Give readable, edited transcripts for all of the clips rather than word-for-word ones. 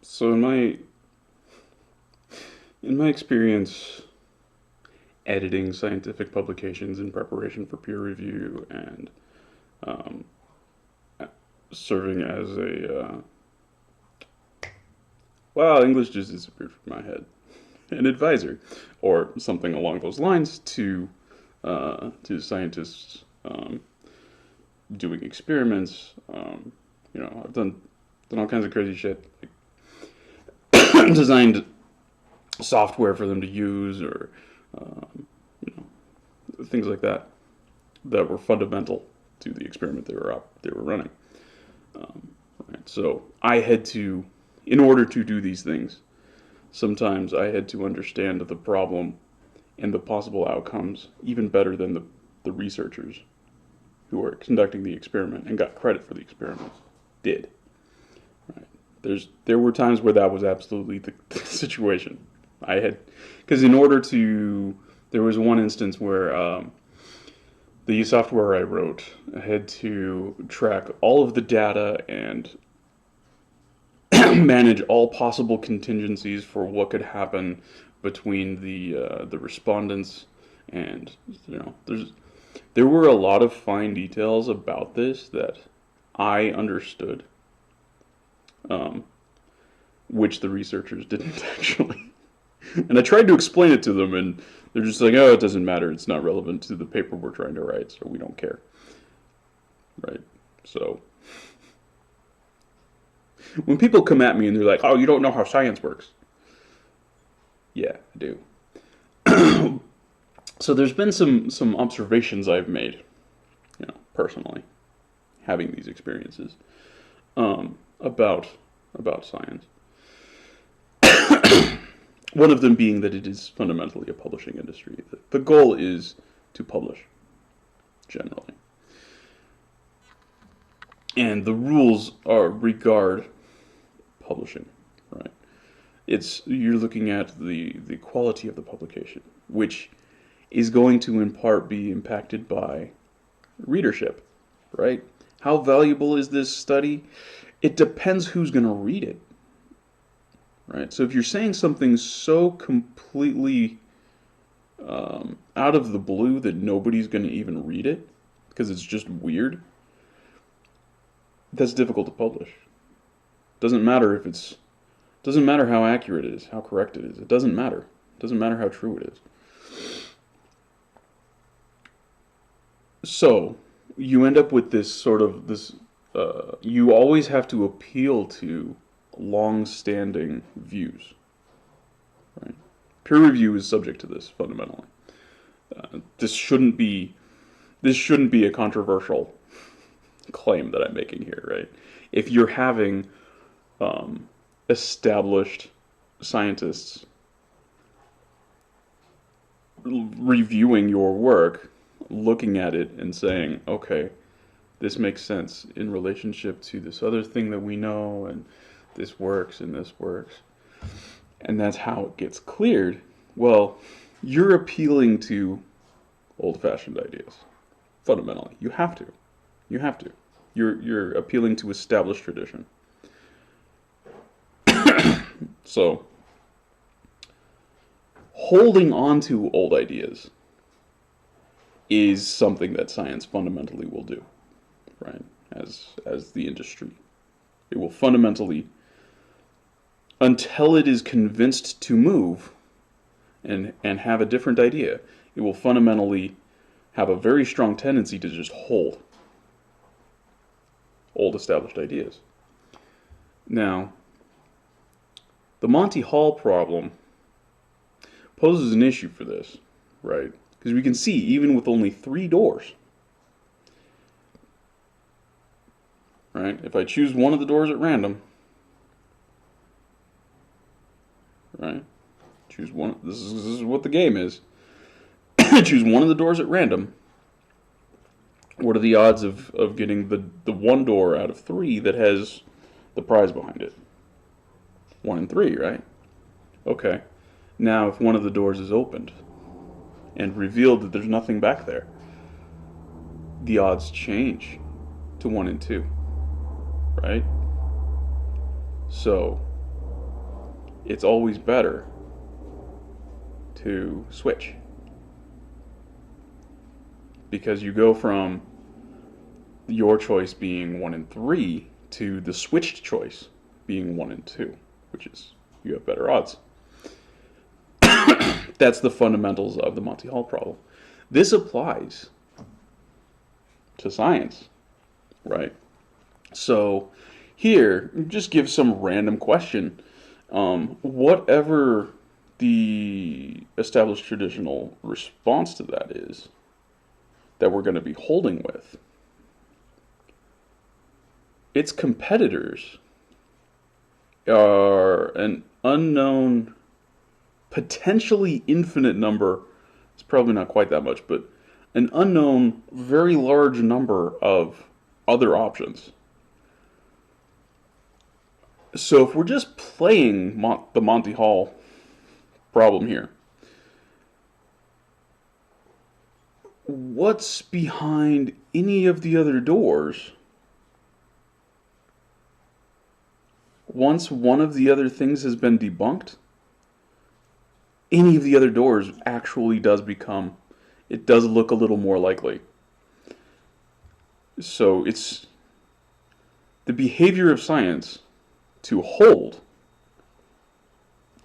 So in my experience editing scientific publications in preparation for peer review and um, serving as English just disappeared from my head, an advisor or something along those lines to scientists doing experiments. I've done all kinds of crazy shit, like designed software for them to use or you things like that that were fundamental to the experiment they were running. Right? So I had to, in order to do these things, sometimes I had to understand the problem and the possible outcomes even better than the researchers who were conducting the experiment and got credit for the experiments did. Right? There were times where that was absolutely the situation. I had, because in order to, there was one instance where the software I wrote had to track all of the data and manage all possible contingencies for what could happen between the respondents, and there were a lot of fine details about this that I understood, um, which the researchers didn't actually. And I tried to explain it to them, and they're just like, "Oh, it doesn't matter. It's not relevant to the paper we're trying to write, so we don't care." Right? So when people come at me and they're like, "Oh, you don't know how science works," yeah, I do. So there's been some observations I've made, personally, having these experiences, about science. One of them being that it is fundamentally a publishing industry. The goal is to publish, generally. And the rules are regard publishing, right? You're looking at the quality of the publication, which is going to in part be impacted by readership, right? How valuable is this study? It depends who's going to read it, right? So if you're saying something so completely out of the blue that nobody's going to even read it because it's just weird, that's difficult to publish. Doesn't matter how accurate it is, how correct it is. It doesn't matter. It doesn't matter how true it is. So you end up with this sort of this. You always have to appeal to long-standing views. Right? Peer review is subject to this fundamentally. This shouldn't be a controversial claim that I'm making here, right? If you're having established scientists reviewing your work, looking at it and saying, okay, this makes sense in relationship to this other thing that we know, and this works and this works, and that's how it gets cleared, well, you're appealing to old-fashioned ideas. Fundamentally, you have to. You have to. You're appealing to established tradition. So, holding on to old ideas is something that science fundamentally will do, right? As the industry, it will fundamentally, until it is convinced to move and have a different idea, it will fundamentally have a very strong tendency to just hold old established ideas. Now, the Monty Hall problem poses an issue for this, right? Because we can see, even with only 3 doors, right? If I choose one of the doors at random, right? Choose one. This is what the game is. Choose one of the doors at random. What are the odds of getting the one door out of 3 that has the prize behind it? 1 in 3, right? Okay. Now, if one of the doors is opened and revealed that there's nothing back there, the odds change to 1 in 2, right? So, it's always better to switch, because you go from your choice being 1 and 3 to the switched choice being 1 and 2, which is you have better odds. That's the fundamentals of the Monty Hall problem. This applies to science, right? So here, just give some random question. Whatever the established traditional response to that is, that we're going to be holding with, its competitors are an unknown, potentially infinite number. It's probably not quite that much, but an unknown, very large number of other options. So if we're just playing the Monty Hall problem here, what's behind any of the other doors once one of the other things has been debunked? Any of the other doors actually does become, it does look a little more likely. So it's the behavior of science to hold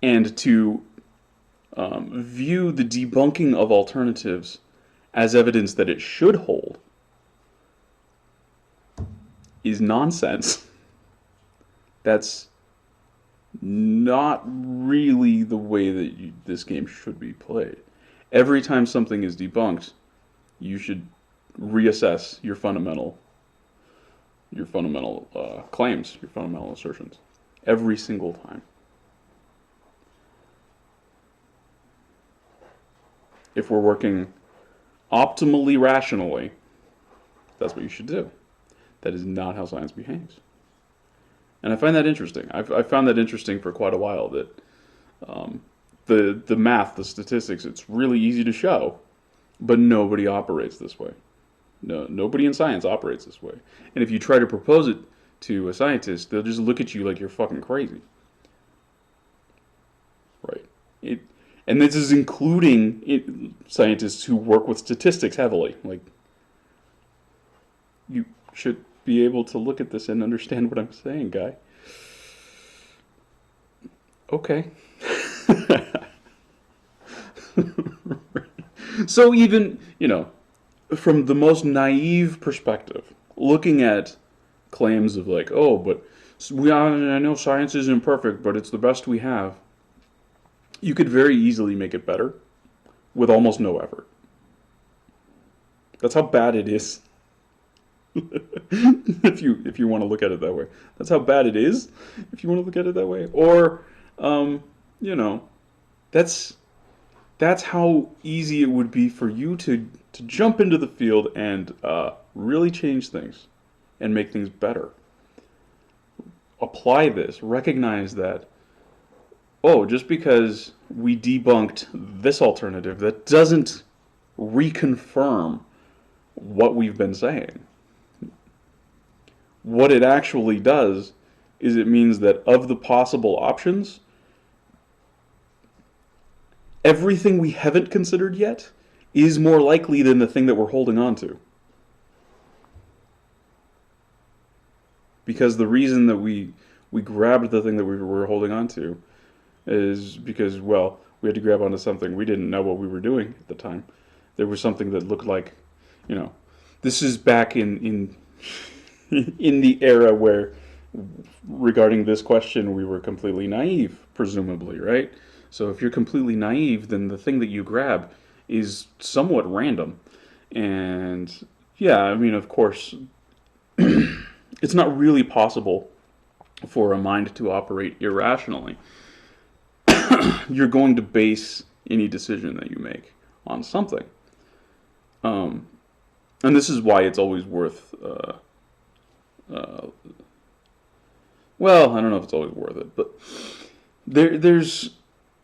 and to view the debunking of alternatives as evidence that it should hold is nonsense. That's not really the way that this game should be played. Every time something is debunked, you should reassess your fundamental claims, your fundamental assertions, every single time. If we're working optimally rationally, that's what you should do. That is not how science behaves. And I find that interesting. I've found that interesting for quite a while, that the math, the statistics, it's really easy to show, but nobody operates this way. No, nobody in science operates this way. And if you try to propose it to a scientist, they'll just look at you like you're fucking crazy. Right? And this is including scientists who work with statistics heavily. Like, you should be able to look at this and understand what I'm saying, guy. Okay. So even, from the most naive perspective, looking at claims of like, oh, but I know science isn't perfect, but it's the best we have. You could very easily make it better with almost no effort. That's how bad it is. if you want to look at it that way, that's how bad it is. If you want to look at it that way, or that's how easy it would be for you to jump into the field and really change things and make things better. Apply this. Recognize that, oh, just because we debunked this alternative, that doesn't reconfirm what we've been saying. What it actually does is it means that of the possible options, everything we haven't considered yet is more likely than the thing that we're holding on to. Because the reason that we grabbed the thing that we were holding on to is because, well, we had to grab onto something. We didn't know what we were doing at the time. There was something that looked like, this is back in the era where, regarding this question, we were completely naive, presumably, right? So if you're completely naive, then the thing that you grab is somewhat random. And yeah, I mean, of course, it's not really possible for a mind to operate irrationally. You're going to base any decision that you make on something. And this is why it's always worth, well, I don't know if it's always worth it, but there's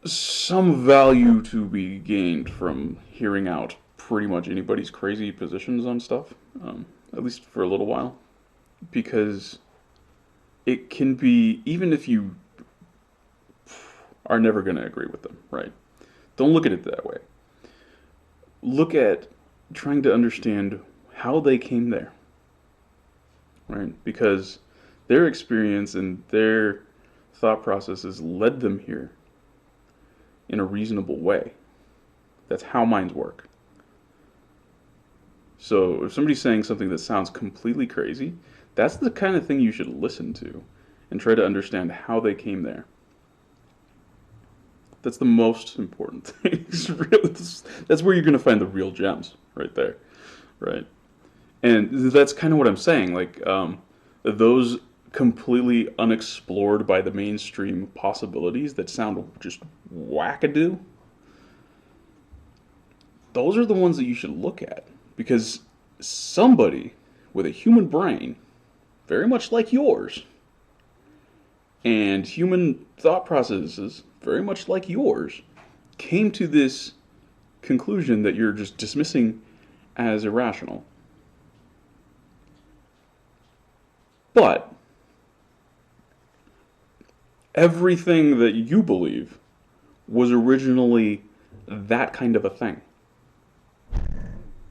some value to be gained from hearing out pretty much anybody's crazy positions on stuff, at least for a little while, because it can be, even if you are never going to agree with them, right? Don't look at it that way. Look at trying to understand how they came there, right? Because their experience and their thought processes led them here in a reasonable way. That's how minds work. So if somebody's saying something that sounds completely crazy, that's the kind of thing you should listen to and try to understand how they came there. That's the most important thing. That's where you're going to find the real gems, right there, right? And that's kind of what I'm saying. Like those completely unexplored by the mainstream possibilities that sound just wackadoo. Those are the ones that you should look at because somebody with a human brain, very much like yours, and human thought processes, very much like yours, came to this conclusion that you're just dismissing as irrational. But everything that you believe was originally that kind of a thing.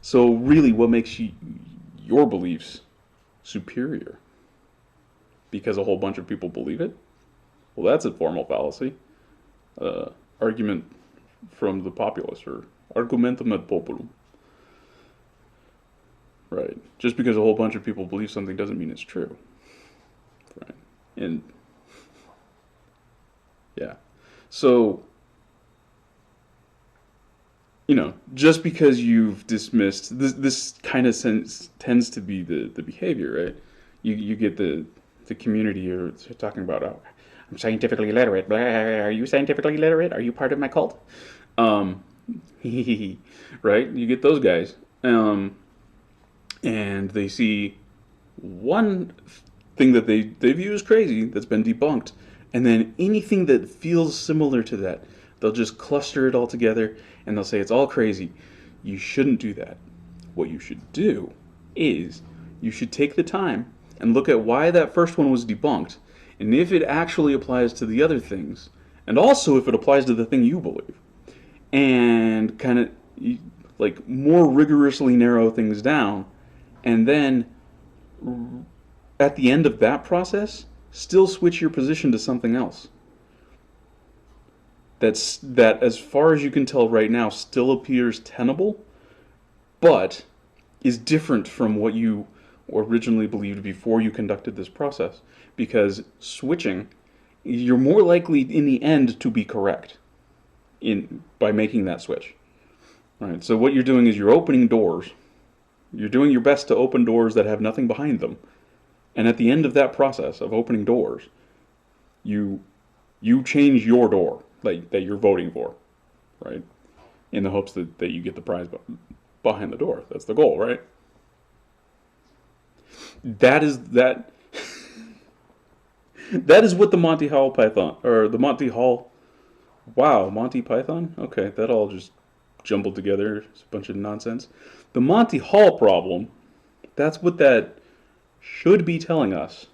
So really, what makes your beliefs superior? Because a whole bunch of people believe it? Well, that's a formal fallacy. Argument from the populace, or argumentum ad populum. Right. Just because a whole bunch of people believe something doesn't mean it's true. Right. And yeah. So, just because you've dismissed this kind of tends to be the behavior, right? You get the community you're talking about. Oh, I'm scientifically illiterate. Blah, are you scientifically illiterate? Are you part of my cult? Right? You get those guys, and they see one thing that they view as crazy that's been debunked, and then anything that feels similar to that, they'll just cluster it all together and they'll say it's all crazy. You shouldn't do that. What you should do is you should take the time and look at why that first one was debunked, and if it actually applies to the other things, and also if it applies to the thing you believe, and kind of like more rigorously narrow things down, and then at the end of that process, still switch your position to something else. That, as far as you can tell right now, still appears tenable, but is different from what you originally believed before you conducted this process. Because switching, you're more likely in the end to be correct by making that switch. Right. So what you're doing is you're opening doors. You're doing your best to open doors that have nothing behind them. And at the end of that process of opening doors, you change your door that you're voting for, right? In the hopes that you get the prize behind the door. That's the goal, right? That is what the Monty Hall Python, or the Monty Hall, wow, Monty Python? Okay, that all just jumbled together. It's a bunch of nonsense. The Monty Hall problem, that's what that should be telling us.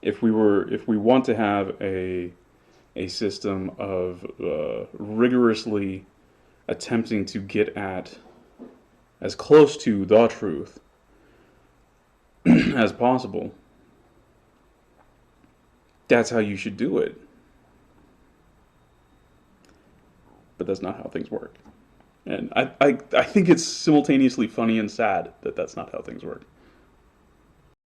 If we want to have a system of rigorously attempting to get at as close to the truth as possible, that's how you should do it. But that's not how things work. And I think it's simultaneously funny and sad that that's not how things work.